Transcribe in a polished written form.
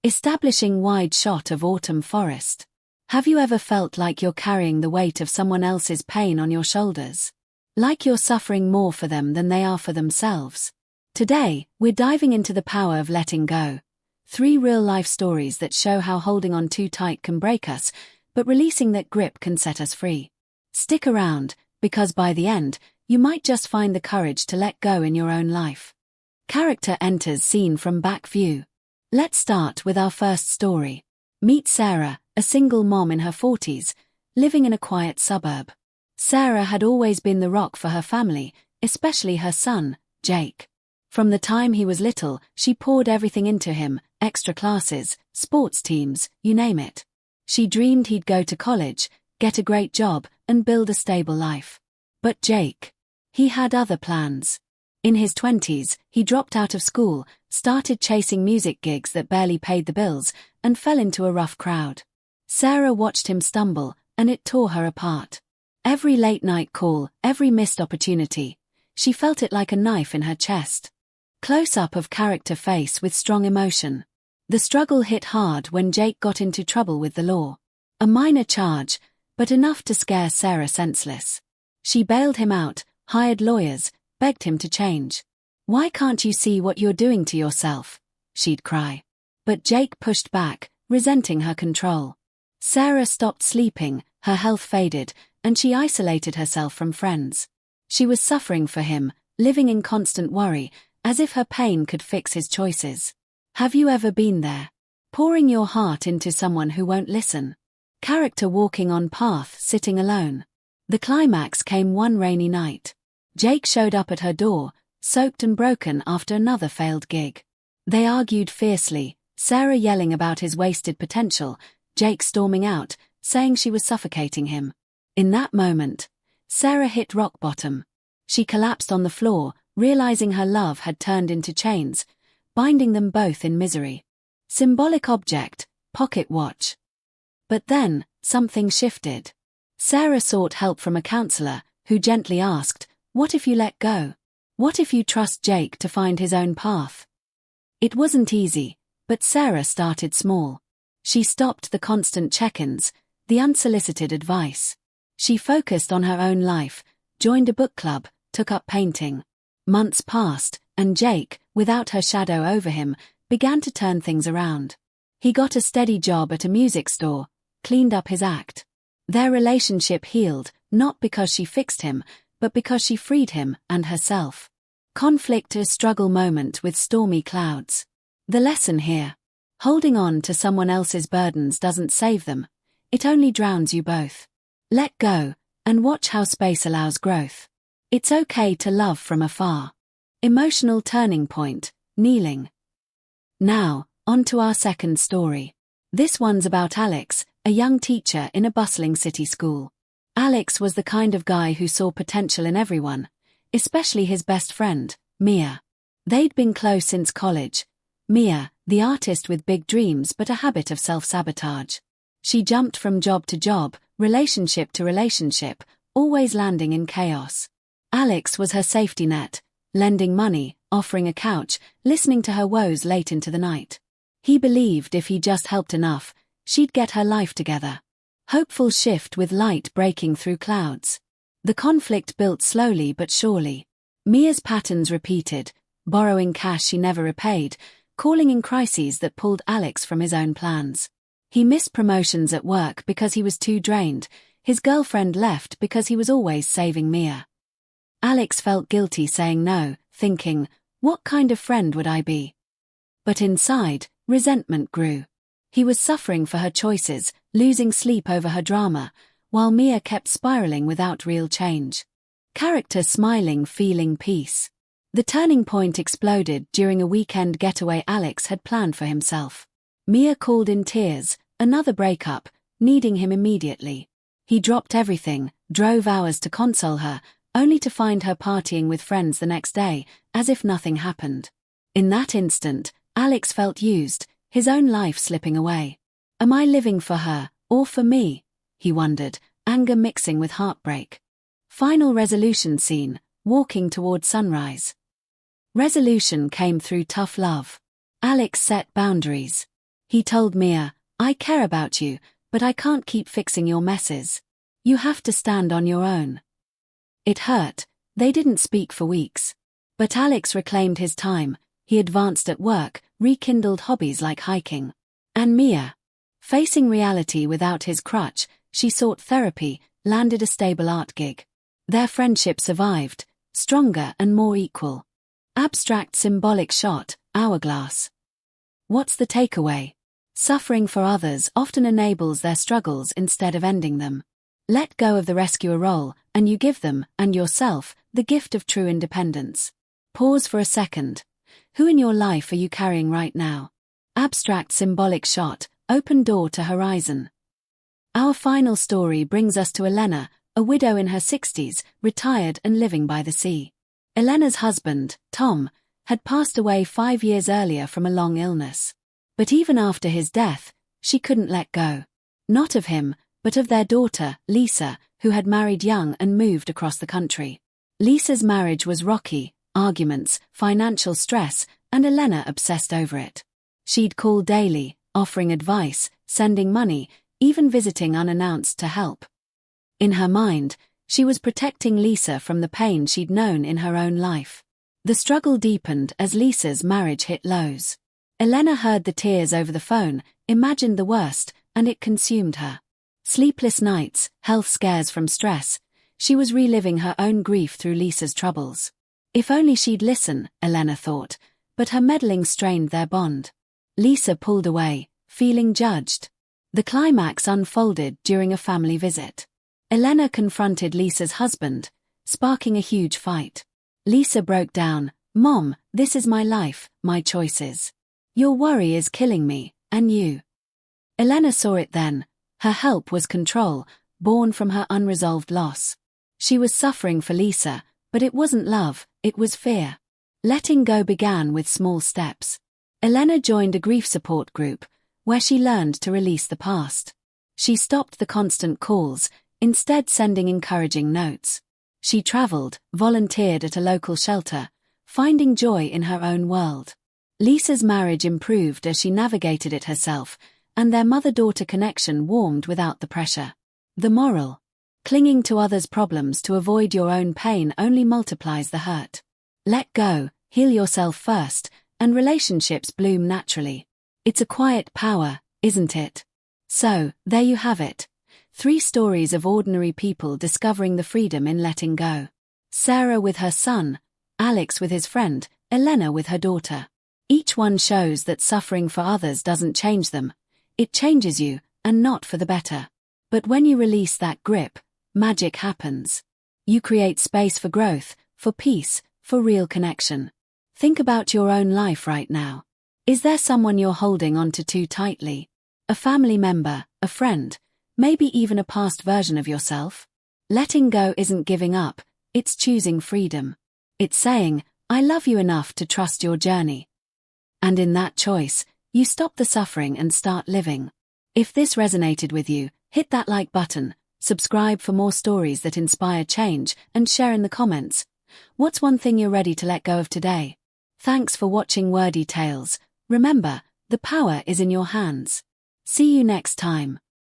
Establishing wide shot of autumn forest. Have you ever felt like you're carrying the weight of someone else's pain on your shoulders? Like you're suffering more for them than they are for themselves? Today, we're diving into the power of letting go. 3 real-life stories that show how holding on too tight can break us, but releasing that grip can set us free. Stick around, because by the end, you might just find the courage to let go in your own life. Character enters scene from back view. Let's start with our first story. Meet Sarah, a single mom in her 40s, living in a quiet suburb. Sarah had always been the rock for her family, especially her son, Jake. From the time he was little, she poured everything into him, extra classes, sports teams, you name it. She dreamed he'd go to college, get a great job, and build a stable life. But Jake, he had other plans. In his 20s, he dropped out of school, started chasing music gigs that barely paid the bills, and fell into a rough crowd. Sarah watched him stumble, and it tore her apart. Every late-night call, every missed opportunity, she felt it like a knife in her chest. Close-up of character face with strong emotion. The struggle hit hard when Jake got into trouble with the law. A minor charge, but enough to scare Sarah senseless. She bailed him out, hired lawyers, begged him to change. "Why can't you see what you're doing to yourself?" she'd cry. But Jake pushed back, resenting her control. Sarah stopped sleeping, her health faded, and she isolated herself from friends. She was suffering for him, living in constant worry, as if her pain could fix his choices. Have you ever been there? Pouring your heart into someone who won't listen. Character walking on path, sitting alone. The climax came one rainy night. Jake showed up at her door, soaked and broken after another failed gig. They argued fiercely, Sarah yelling about his wasted potential, Jake storming out, saying she was suffocating him. In that moment, Sarah hit rock bottom. She collapsed on the floor, realizing her love had turned into chains, binding them both in misery. Symbolic object, pocket watch. But then, something shifted. Sarah sought help from a counselor, who gently asked, "What if you let go? What if you trust Jake to find his own path?" It wasn't easy, but Sarah started small. She stopped the constant check-ins, the unsolicited advice. She focused on her own life, joined a book club, took up painting. Months passed, and Jake, without her shadow over him, began to turn things around. He got a steady job at a music store, cleaned up his act. Their relationship healed, not because she fixed him, but because she freed him and herself. Conflict, a struggle moment with stormy clouds. The lesson here: holding on to someone else's burdens doesn't save them, it only drowns you both. Let go, and watch how space allows growth. It's okay to love from afar. Emotional turning point, kneeling. Now, on to our second story. This one's about Alex, a young teacher in a bustling city school. Alex was the kind of guy who saw potential in everyone, especially his best friend, Mia. They'd been close since college. Mia, the artist with big dreams but a habit of self-sabotage. She jumped from job to job, relationship to relationship, always landing in chaos. Alex was her safety net, lending money, offering a couch, listening to her woes late into the night. He believed if he just helped enough, she'd get her life together. Hopeful shift with light breaking through clouds. The conflict built slowly but surely. Mia's patterns repeated, borrowing cash she never repaid, calling in crises that pulled Alex from his own plans. He missed promotions at work because he was too drained, his girlfriend left because he was always saving Mia. Alex felt guilty saying no, thinking, what kind of friend would I be? But inside, resentment grew. He was suffering for her choices, losing sleep over her drama, while Mia kept spiraling without real change. Character smiling, feeling peace. The turning point exploded during a weekend getaway Alex had planned for himself. Mia called in tears, another breakup, needing him immediately. He dropped everything, drove hours to console her, only to find her partying with friends the next day, as if nothing happened. In that instant, Alex felt used, his own life slipping away. Am I living for her, or for me? He wondered, anger mixing with heartbreak. Final resolution scene, walking toward sunrise. Resolution came through tough love. Alex set boundaries. He told Mia, "I care about you, but I can't keep fixing your messes. You have to stand on your own." It hurt. They didn't speak for weeks. But Alex reclaimed his time. He advanced at work, rekindled hobbies like hiking. And Mia, facing reality without his crutch, she sought therapy, landed a stable art gig. Their friendship survived, stronger and more equal. Abstract symbolic shot, hourglass. What's the takeaway? Suffering for others often enables their struggles instead of ending them. Let go of the rescuer role, and you give them, and yourself, the gift of true independence. Pause for a second. Who in your life are you carrying right now? Abstract symbolic shot, open door to horizon. Our final story brings us to Elena, a widow in her 60s, retired and living by the sea. Elena's husband, Tom, had passed away 5 years earlier from a long illness. But even after his death, she couldn't let go. Not of him, but of their daughter, Lisa, who had married young and moved across the country. Lisa's marriage was rocky, arguments, financial stress, and Elena obsessed over it. She'd call daily, offering advice, sending money, even visiting unannounced to help. In her mind, she was protecting Lisa from the pain she'd known in her own life. The struggle deepened as Lisa's marriage hit lows. Elena heard the tears over the phone, imagined the worst, and it consumed her. Sleepless nights, health scares from stress, she was reliving her own grief through Lisa's troubles. If only she'd listen, Elena thought, but her meddling strained their bond. Lisa pulled away, feeling judged. The climax unfolded during a family visit. Elena confronted Lisa's husband, sparking a huge fight. Lisa broke down, "Mom, this is my life, my choices. Your worry is killing me, and you." Elena saw it then. Her help was control, born from her unresolved loss. She was suffering for Lisa, but it wasn't love, it was fear. Letting go began with small steps. Elena joined a grief support group, where she learned to release the past. She stopped the constant calls, instead sending encouraging notes. She traveled, volunteered at a local shelter, finding joy in her own world. Lisa's marriage improved as she navigated it herself, and their mother-daughter connection warmed without the pressure. The moral: clinging to others' problems to avoid your own pain only multiplies the hurt. Let go, heal yourself first, and relationships bloom naturally. It's a quiet power, isn't it? So, there you have it. 3 stories of ordinary people discovering the freedom in letting go. Sarah with her son, Alex with his friend, Elena with her daughter. Each one shows that suffering for others doesn't change them. It changes you, and not for the better. But when you release that grip, magic happens. You create space for growth, for peace, for real connection. Think about your own life right now. Is there someone you're holding onto too tightly? A family member, a friend, maybe even a past version of yourself? Letting go isn't giving up, it's choosing freedom. It's saying, "I love you enough to trust your journey." And in that choice, you stop the suffering and start living. If this resonated with you, hit that like button, subscribe for more stories that inspire change, and share in the comments. What's one thing you're ready to let go of today? Thanks for watching Wordy Tales. Remember, the power is in your hands. See you next time.